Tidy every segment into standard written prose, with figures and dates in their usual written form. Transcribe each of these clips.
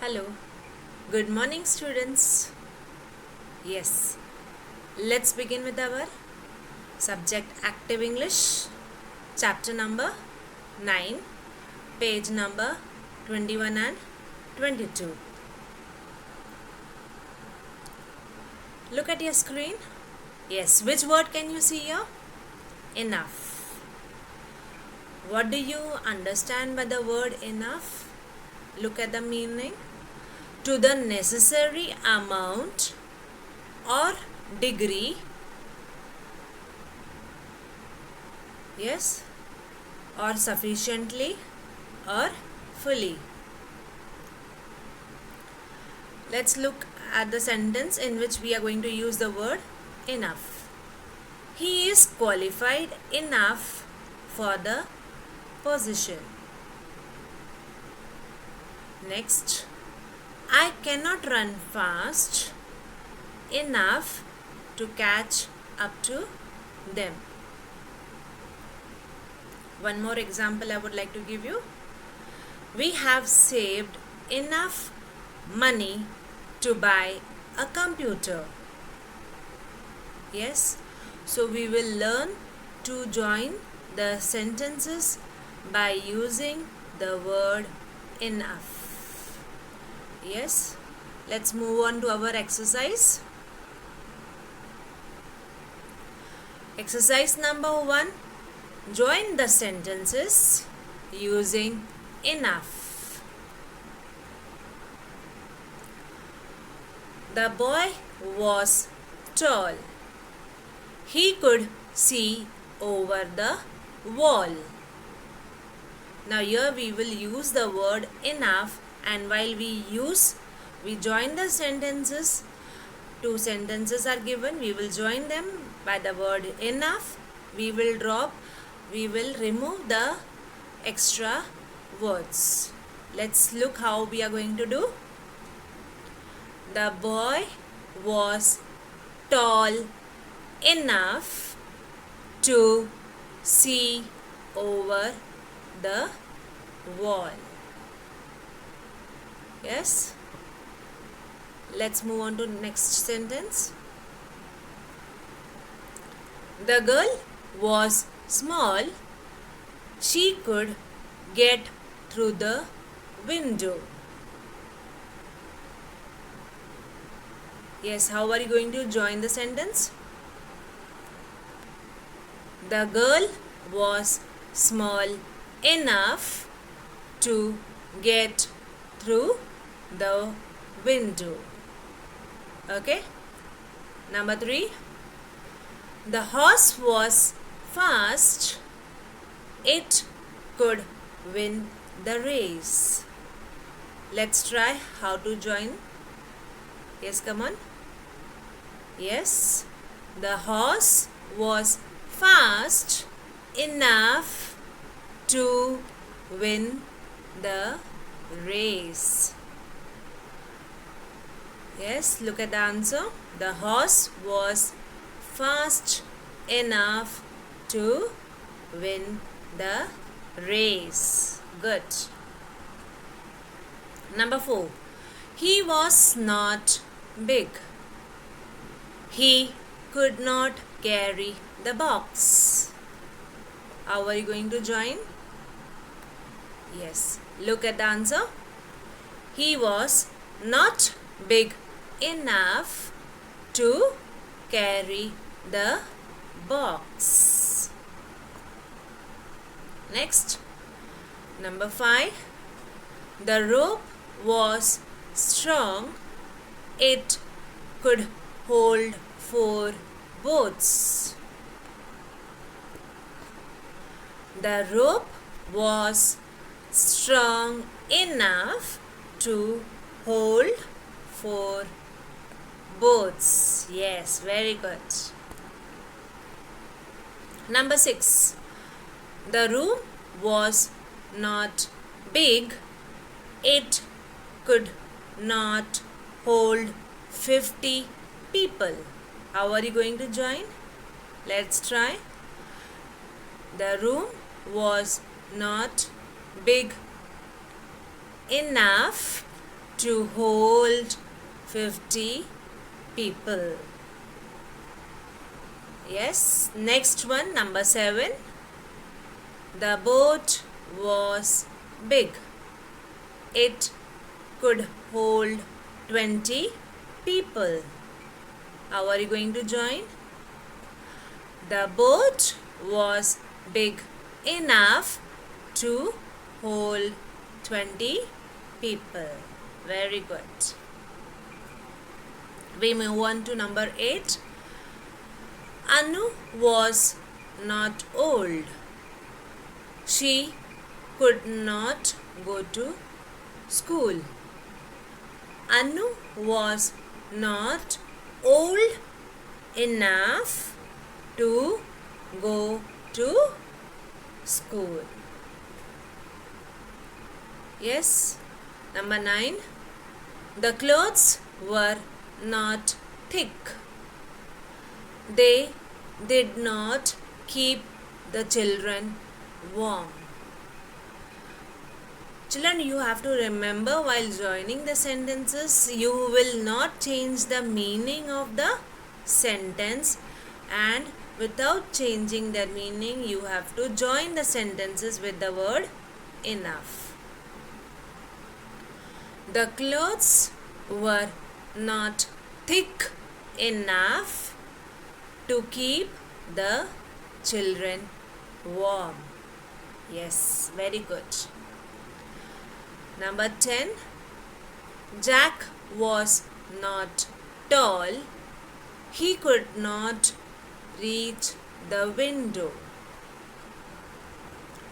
Hello, good morning, students. Yes, let's begin with our subject Active English, chapter number 9, page number 21 and 22. Look at your screen. Yes, which word can you see here? Enough. What do you understand by the word enough? Look at the meaning. To the necessary amount or degree, yes, or sufficiently or fully. Let's look at the sentence in which we are going to use the word enough. He is qualified enough for the position. Next, I cannot run fast enough to catch up to them. One more example I would like to give you. We have saved enough money to buy a computer. Yes, so we will learn to join the sentences by using the word enough. Yes, let's move on to our exercise. Exercise number 1. Join the sentences using enough. The boy was tall. He could see over the wall. Now here we will use the word enough, and while we join the sentences. Two sentences are given. We will join them by the word enough. We will remove the extra words. Let's look how we are going to do. The boy was tall enough to see over the wall. Yes. Let's move on to the next sentence. The girl was small. She could get through the window. Yes, how are you going to join the sentence? The girl was small enough to get through the window. Okay. Number 3. The horse was fast. It could win the race. Let's try how to join. Yes, come on. Yes. The horse was fast enough to win the race. Yes, look at the answer. The horse was fast enough to win the race. Good. Number 4. He was not big. He could not carry the box. How are you going to join? Yes, look at the answer. He was not big enough to carry the box. Next, number 5. The rope was strong. It could hold 4 boats. The rope was strong enough to hold 4 boats. Yes, very good. Number 6. The room was not big. It could not hold 50 people. How are you going to join? Let's try. The room was not big enough to hold 50 people. Yes, next one, number 7. The boat was big. It could hold 20 people. How are you going to join? The boat was big enough to hold 20 people. Very good. We move on to number 8. Anu was not old. She could not go to school. Anu was not old enough to go to school. Yes. Number 9. The clothes were not thick. They did not keep the children warm. Children, you have to remember while joining the sentences, you will not change the meaning of the sentence, and without changing the meaning, you have to join the sentences with the word enough. The clothes were not thick enough to keep the children warm. Yes, very good. Number 10. Jack was not tall. He could not reach the window.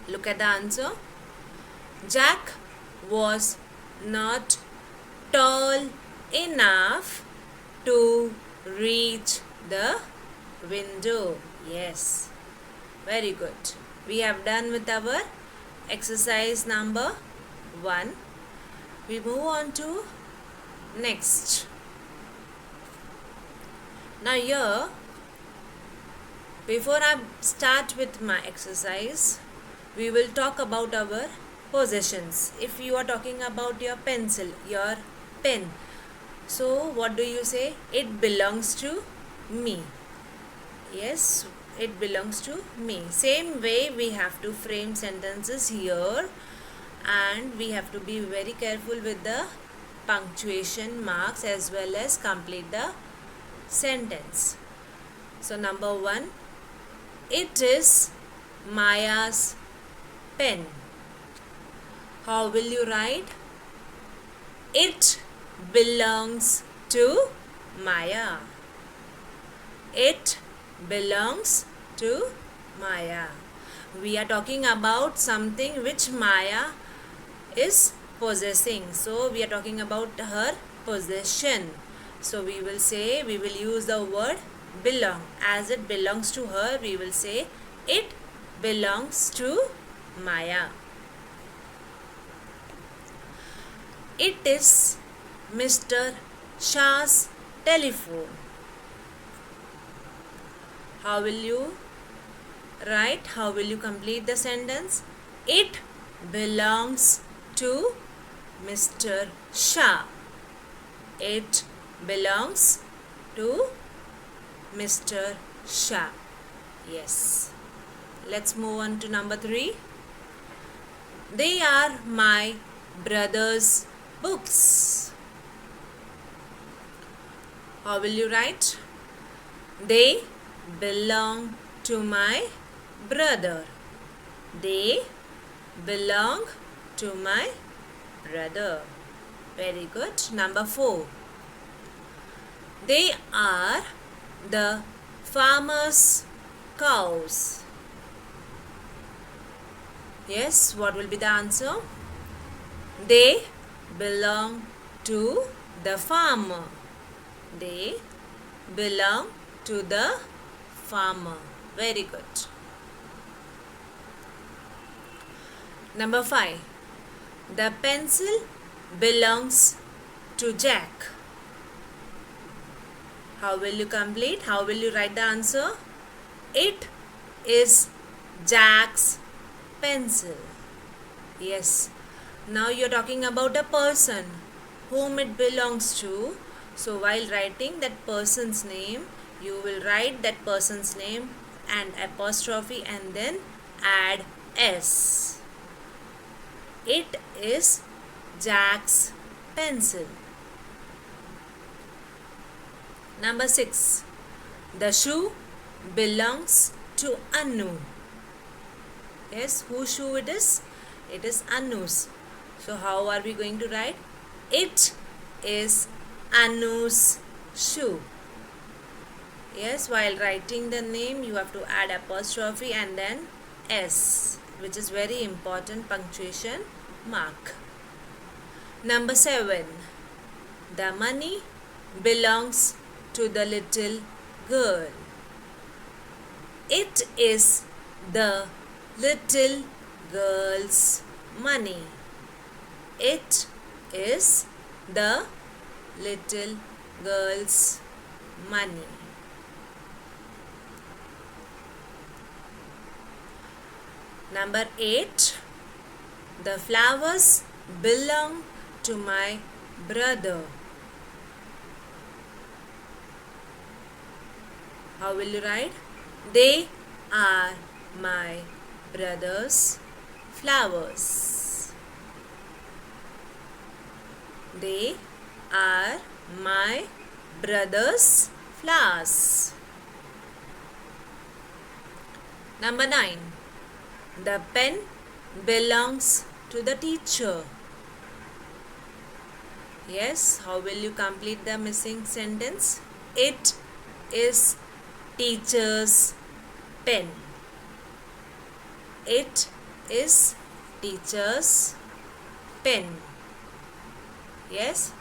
Look at the answer. Jack was not tall enough to reach the window. Yes, very good. We have done with our exercise number 1. We move on to next. Now here, before I start with my exercise, we will talk about our possessions. If you are talking about your pencil, your pen, so what do you say? It belongs to me. Yes, it belongs to me. Same way we have to frame sentences here, and we have to be very careful with the punctuation marks as well as complete the sentence. So number 1, it is Maya's pen. How will you write? It belongs to Maya. It belongs to Maya. We are talking about something which Maya is possessing. So we are talking about her possession. So we will say, we will use the word belong. As it belongs to her, we will say it belongs to Maya. It is Mr. Shah's telephone. How will you write? How will you complete the sentence? It belongs to Mr. Shah. It belongs to Mr. Shah. Yes. Let's move on to number 3. They are my brother's books. How will you write? They belong to my brother. They belong to my brother. Very good. Number 4. They are the farmer's cows. Yes, what will be the answer? They belong to the farmer. They belong to the farmer. Very good. Number 5. The pencil belongs to Jack. How will you complete? How will you write the answer? It is Jack's pencil. Yes. Now you are talking about a person. whom it belongs to. So while writing that person's name, you will write that person's name and apostrophe and then add S. It is Jack's pencil. Number 6. The shoe belongs to Anu. Yes, whose shoe it is? It is Anu's. So how are we going to write? It is Anu's shoe. Yes, while writing the name, you have to add apostrophe and then S, which is very important punctuation mark. Number 7. The money belongs to the little girl. It is the little girl's money. It is the little girl's money. Number 8. The flowers belong to my brother. How will you write? They are my brother's flowers. They are my brother's flowers. Number 9. The pen belongs to the teacher. Yes, how will you complete the missing sentence? It is teacher's pen. It is teacher's pen. Yes.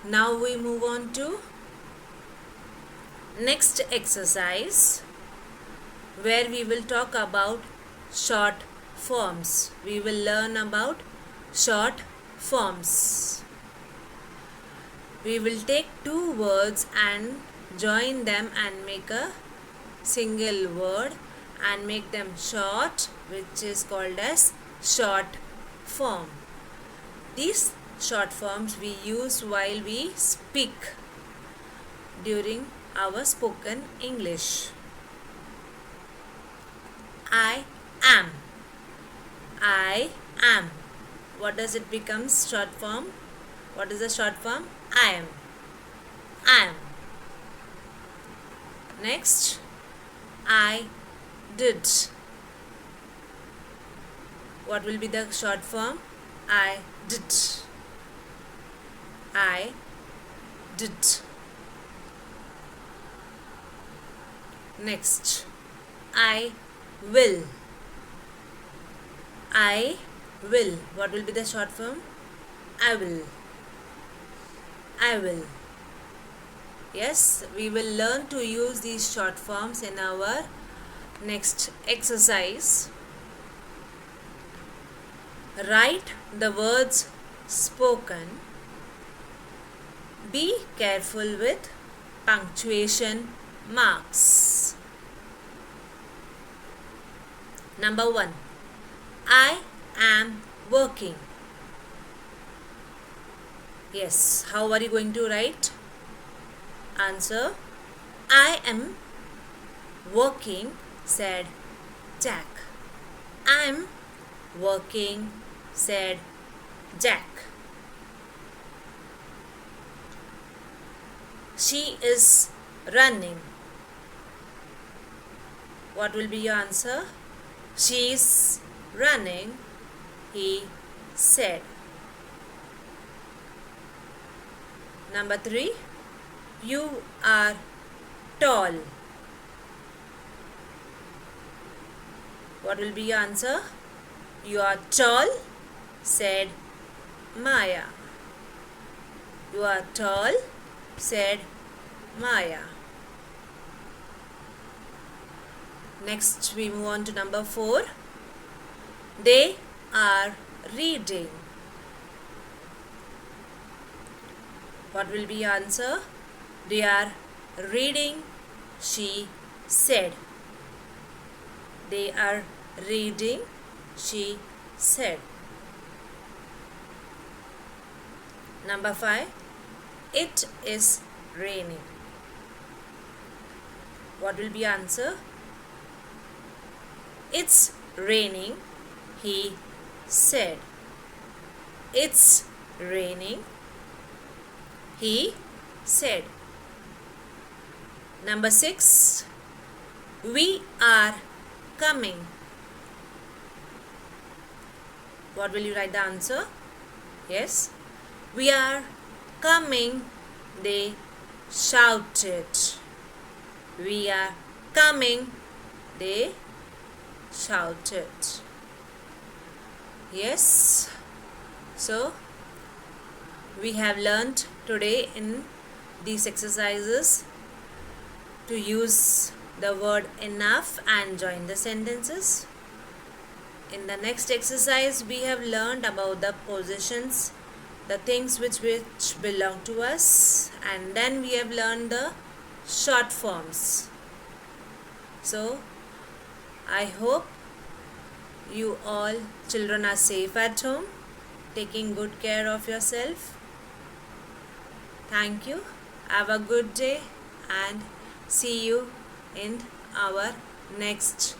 Now we move on to next exercise, where we will talk about short forms. We will learn about short forms. We will take two words and join them and make a single word and make them short, which is called as short form. These short forms we use while we speak during our spoken English. I am. I am. What does it become short form? What is the short form? I am. I am. Next, I did. What will be the short form? I did. I did. Next, I will. I will. What will be the short form? I will. I will. Yes, we will learn to use these short forms in our next exercise. Write the words spoken. Be careful with punctuation marks. Number 1. I am working. Yes, how are you going to write? Answer. I am working, said Jack. I am working, said Jack. She is running. What will be your answer? She is running, he said. Number 3. You are tall. What will be your answer? You are tall, said Maya. You are tall, said Maya. Next we move on to number 4. They are reading. What will be your answer? They are reading, she said. They are reading, she said. Number 5. It is raining. What will be answer? It's raining, he said. It's raining, he said. Number 6. We are coming. What will you write the answer? Yes. We are coming, they shouted. We are coming, they shouted. Yes. So, we have learnt today in these exercises to use the word enough and join the sentences. In the next exercise, we have learned about the possessions, the things which belong to us, and then we have learned the short forms. So, I hope you all children are safe at home, taking good care of yourself. Thank you. Have a good day and see you in our next